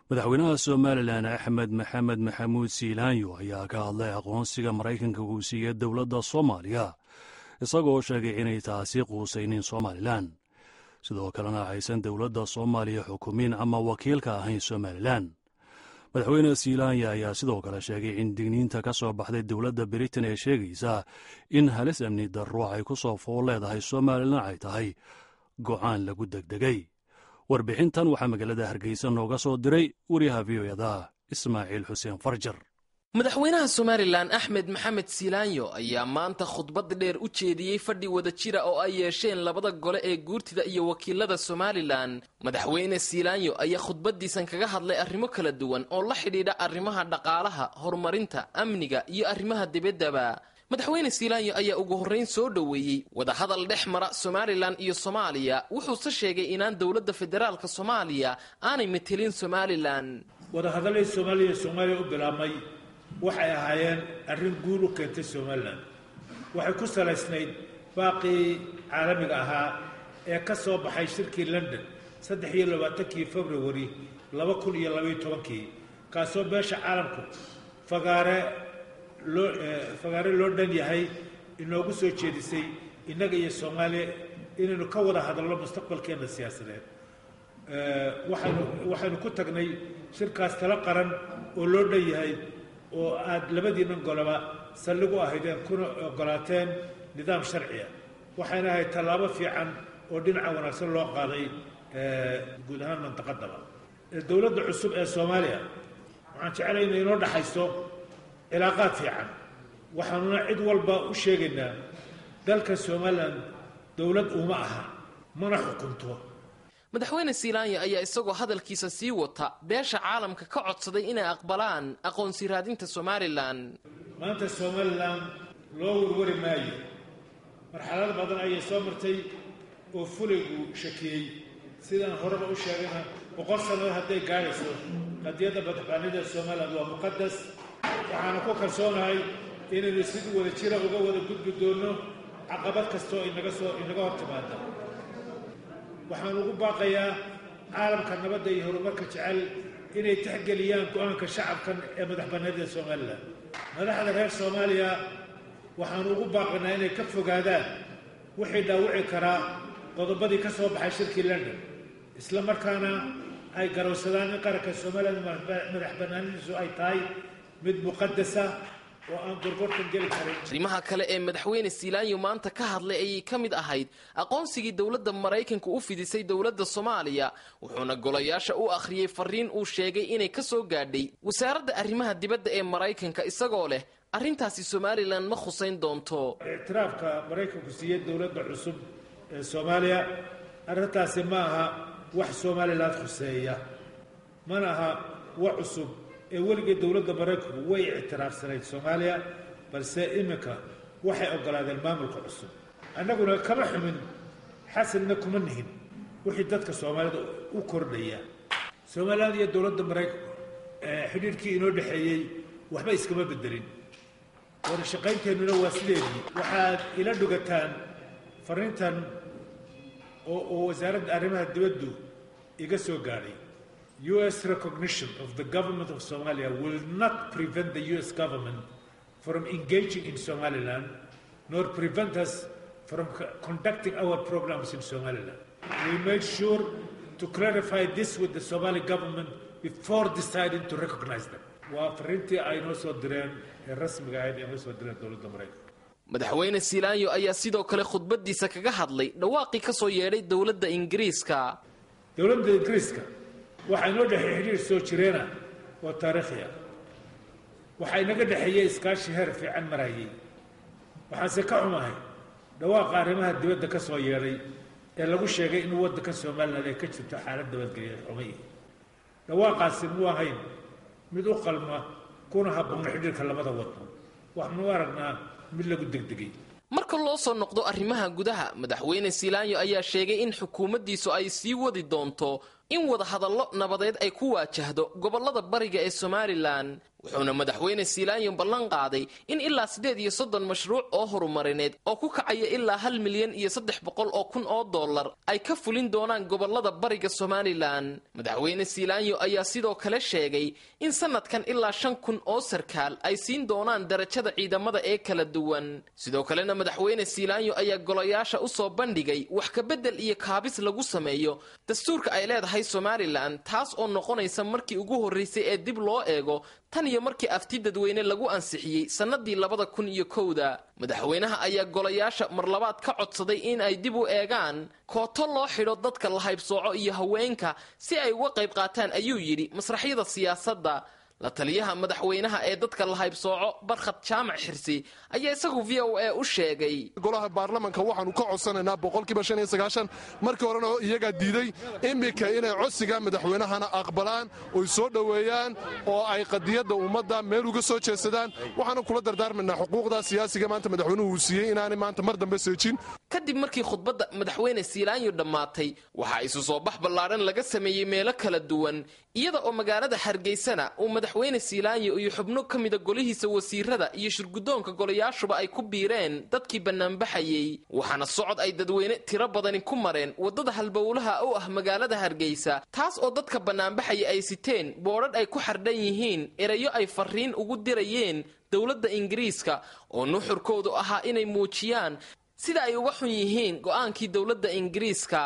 madaxweynaha Somaliland Axmed Maxamed Maxamuud Siilaanyo ayaa ka hadlay aqoonsiga Maraykanka uu siiyay dowladda Soomaaliya isagoo sheegay inay taasi quusaynin Somaliland sidoo kalena aysan dowladda Soomaaliya xukumin ama wakiilka ahayn Somaliland. madaxweyne Siilaanyo ayaa sidoo kale sheegay in digniinta ka soo baxday dowladda Britain ee sheegaysa in halis amni darro ay ku soo fool leedahay Somaliland ay tahay go'aan lagu degdegay. warbixintan waxaa magaalada Hargeysa nooga soo diray wariyaha VOAda Ismaaciil Xuseen Farjar. madaxweynaha Somaliland Axmed Maxamed Siilaanyo ayaa maanta khudbad dheer u jeediyay fadhi wada jira oo ay yeesheen labada gole ee guurtida iyo wakiilada Somaliland. madaxweyne Siilaanyo ayaa khudbadiisan kaga hadlay arrimo kala duwan oo la xidhiidha arrimaha dhaqaalaha, horumarinta, amniga iyo arrimaha dibaddaba. madaxweyne Siilaanyo ayaa ugu horreyn soo dhaweeyay wadahadal dhex mara Somaliland iyo Soomaaliya, wuxuuse sheegay inaan dowladda federaalka Soomaaliya aanay metelin Somaliland. wadahadalay Soomaaliya u bilaabmay waxay ahaayeen arrin guul u keentay Somaliland. waxay ku salaysnayd baaqii caalamiga ahaa ee ka soo baxay shirkii London 23 February 2012 kaasoo beesha caalamku fagaare loo dhan yahay inoogu soo jeedisay innaga iyo Soomaaliya inaynu ka wada hadalno mustaqbalkeena siyaasadeed. waxaynu ku tagnay shirkaas tala qaran oo loo dhan yahay oo aad labadiinan golaba saldhig u ahaydeen kuna ogolaateen nidaam sharciya. waxayna ahayd tallaabo fiican oo dhinaca wanaagsan loo qaaday guud ahaan mantaqadaba. dowladda cusub ee Soomaaliya waxaan jeclahay inay inoo dhaxayso cilaaqaad fiican. waxaanuna cid walba u sheegaynaa dalka Somaliland dowlad uma aha mana xukunto. madaxweyne Siilaanyo ayaa isagoo hadalkiisa sii wata beesha caalamka ka codsaday inay aqbalaan aqoonsi raadinta Somaliland. maanta Somaliland loo warwari maayo. marxalad badan ayay soo martay oo fuligu shakiyey. sidaan horeba u sheegayna 100 sano hadday gaarayso qadiyadda madaxbanida Somaliland waa muqadas. waxaana ku kalsoonahay inaynu sidii wada jira uga wada gudbi doono caqabad kastoo inaga hor timaada. waxaan ugu baaqayaa caalamka nabadda iyo horumarka jecel inay tixgeliyaan go'aanka shacabkan ee madaxbannaanida Somaliland. madaxda reer Soomaaliya waxaan ugu baaqaynaa inay ka fogaadaan wixii dhaawici karaa qodobadii ka soo baxay shirkii London, isla markaana ay garowsadaan in qaranka Somaliland madaxbannaanidiisu ay tahay mid muqaddasa oo aan gorgortan geli karin. arrimaha kale ee madaxweyne Siilaanyo maanta ka hadlay ayay ka mid ahayd aqoonsigii dowladda Maraykanka u fidisay dowladda Soomaaliya, wuxuuna golayaasha u akhriyay fariin uu sheegay inay ka soo gaadhay wasaaradda arrimaha dibadda ee Maraykanka isagoo leh arrintaasi Somaliland ma khusayn doonto. ictiraafka Maraykanku siiyay dowladda cusub ee Soomaaliya arrintaasi ma aha wax Somaliland khuseeya, mana aha wax cusub ee weligii dowladda Maraykanku way ictiraafsanayd Soomaaliya, balse iminka waxay ogolaadeen maamulka cusub. annaguna kama xumin xasilna kuma nihin wixii dadka Soomaalida u kordhaya. Somaliland iyo dowladda Maraykanku xidhiidhkii inoo dhexeeyey waxba iskama bedelin. wada shaqaynteenuna waa sideedii. waxaad ila dhugataan fariintan oo wasaaradda arrimaha dibaddu iga soo gaadhay. U.S. recognition of the government of Somalia will not prevent the U.S. government from engaging in Somaliland, nor prevent us from conducting our programs in Somaliland. We made sure to clarify this with the Somali government before deciding to recognize them. waa fariintii ay noo soo direen ee rasmiga ahayd ee noo soo direen dowladda Maraykanka. madaxweyne Siilaanyo ayaa sidoo kale khudbadiisa kaga hadlay dhawaaqii ka soo yeedhay dowladda Ingiriiska. dowladda Ingiriiska waxay noo dhexeeyay xiriir soo jireena oo taariikhi ah. waxay naga dhexeeyay iskaashi heer fiican marayay. waxaase ka xumahay dhawaaqa arrimaha dibadda ka soo yeedhay ee lagu sheegay in waddanka Somaliland ay ka jirto xaalad nabadgelyo xumay. dhawaaqaasi muu ahayn mid u qalma kuna habboon xidhiidhka labada waddan. waxaanu aragnaa mid lagu degdegay. marka loo soo noqdo arrimaha gudaha, madaxweyne Siilaanyo ayaa sheegay in xukuumaddiisu ay sii wadi doonto in wada hadallo nabadeed ay ku waajahdo gobollada bariga ee Somalilan wuxuuna madaxweyne Siilaanyo ballan qaaday in ilaa 38 mashruuc oo horumarineed oo ku kacaya ilaa 1 milyan iyo 300 oo kun oo dollar ay ka fulin doonaan gobollada bariga Somalilan. Madaxweyne Siilaanyo ayaa sidoo kale sheegay in sanadkan ilaa 5,000 oo sarkaal ay siin doonaan darajada ciidamada ee kala duwan. Sidoo kalena madaxweyne Siilaanyo ayaa golayaasha u soo bandhigay wax ka bedel iyo kaabis lagu sameeyo dastuurka ay leedahay Somalilan, taas oo noqonaysa markii ugu horeysay ee dib loo eego tan iyo markii afti dadweyne lagu ansixiyay sanadii 2001. Madaxweynaha ayaa golayaasha mar labaad ka codsaday in ay dib u eegaan kooto loo xidho dadka la haybsooco iyo haweenka si ay uga qayb qaataan, ayuu yidhi masraxyada siyaasadda. la taliyaha madaxweynaha ee dadka la haybsooco Barkhad Jaamac Xirsi ayaa isagu VOA u sheegay golaha baarlamaanka waxaanu ka codsanaynaa 95% markii horena iyaga diiday imika inay codsiga madaxweynahana aqbalaan oo soo dhaweeyaan oo ay qadiyada ummadda meel uga soo jeesadaan. waxaanu kula dardaarmanaa xuquuqda siyaasiga maanta madaxweynuhu uu siiyay inaanay maanta mar dambe seejin. kadib markii khudbadda madaxweyne Siilaanyo dhammaatay waxaa isu soo bax ballaaran laga sameeyay meelo kala duwan, iyada oo magaalada Hargeysana uu madaxweyne Siilaanyo iyo xubno ka mid ah golihiisa wasiirada iyo shirgudoonka golayaashuba ay ku biireen dadkii banaanbaxayay. waxaana socod ay dadweyne tiro badani ku mareen wadada halbowlaha oo ah magaalada Hargeysa, taas oo dadka banaanbaxaya ay siteen boodhadh ay ku xardhan yihiin erayo ay fariin ugu dirayeen dowladda Ingiriiska oo nuxurkoodu ahaa inay muujiyaan sida ay uga xun yihiin go'aankii dowladda Ingiriiska.